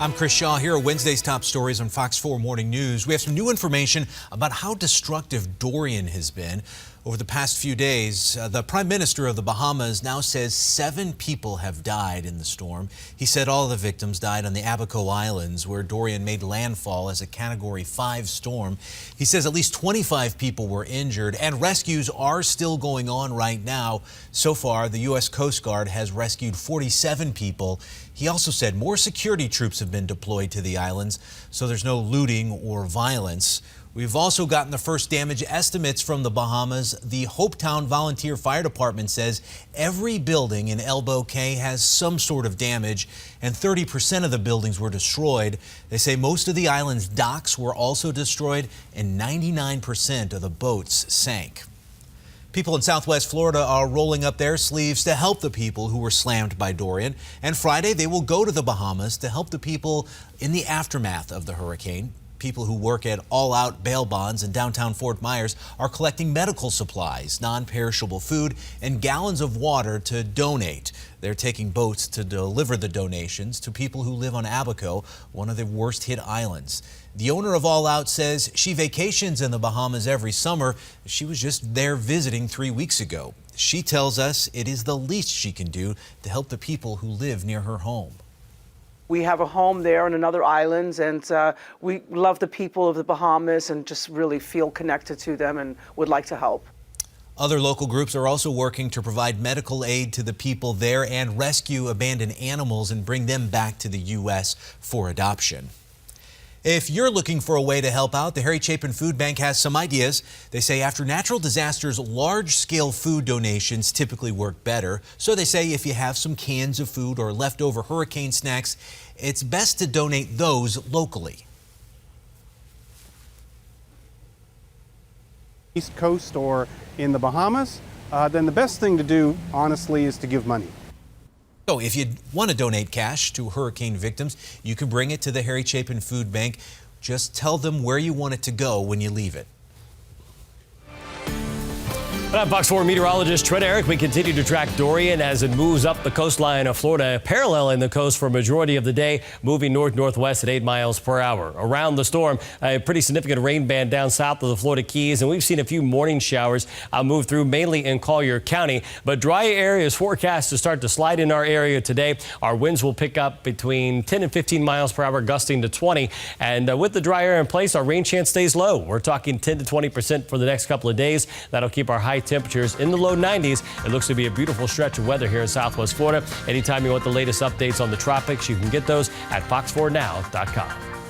I'm Chris Shaw. Here are Wednesday's top stories on Fox 4 Morning News. We have some new information about how destructive Dorian has been. Over the past few days, the Prime Minister of the Bahamas now says 7 people have died in the storm. He said all the victims died on the Abaco Islands, where Dorian made landfall as a Category 5 storm. He says at least 25 people were injured, and rescues are still going on right now. So far, the U.S. Coast Guard has rescued 47 people. He also said more security troops have been deployed to the islands, so there's no looting or violence. We've also gotten the first damage estimates from the Bahamas. The Hopetown Volunteer Fire Department says every building in El Bouquet has some sort of damage, and 30% of the buildings were destroyed. They say most of the island's docks were also destroyed, and 99% of the boats sank. People in Southwest Florida are rolling up their sleeves to help the people who were slammed by Dorian. And Friday, they will go to the Bahamas to help the people in the aftermath of the hurricane. People who work at All Out Bail Bonds in downtown Fort Myers are collecting medical supplies, non-perishable food, and gallons of water to donate. They're taking boats to deliver the donations to people who live on Abaco, one of the worst hit islands. The owner of All Out says she vacations in the Bahamas every summer. She was just there visiting 3 weeks ago. She tells us it is the least she can do to help the people who live near her home. We have a home there on another island, and we love the people of the Bahamas and just really feel connected to them and would like to help. Other local groups are also working to provide medical aid to the people there and rescue abandoned animals and bring them back to the U.S. for adoption. If you're looking for a way to help out, the Harry Chapin Food Bank has some ideas. They say after natural disasters, large-scale food donations typically work better. So they say if you have some cans of food or leftover hurricane snacks, it's best to donate those locally. East Coast or in the Bahamas, then the best thing to do, honestly, is to give money. So if you want to donate cash to hurricane victims, you can bring it to the Harry Chapin Food Bank. Just tell them where you want it to go when you leave it. I'm Fox 4 meteorologist Trent Eric. We continue to track Dorian as it moves up the coastline of Florida, paralleling the coast for a majority of the day, moving north-northwest at 8 miles per hour. Around the storm, a pretty significant rain band down south of the Florida Keys, and we've seen a few morning showers move through, mainly in Collier County. But dry areas forecast to start to slide in our area today. Our winds will pick up between 10 and 15 miles per hour, gusting to 20. And with the dry air in place, our rain chance stays low. We're talking 10 to 20% for the next couple of days. That'll keep our high temperatures in the low 90s. It looks to be a beautiful stretch of weather here in Southwest Florida. Anytime you want the latest updates on the tropics, you can get those at fox4now.com.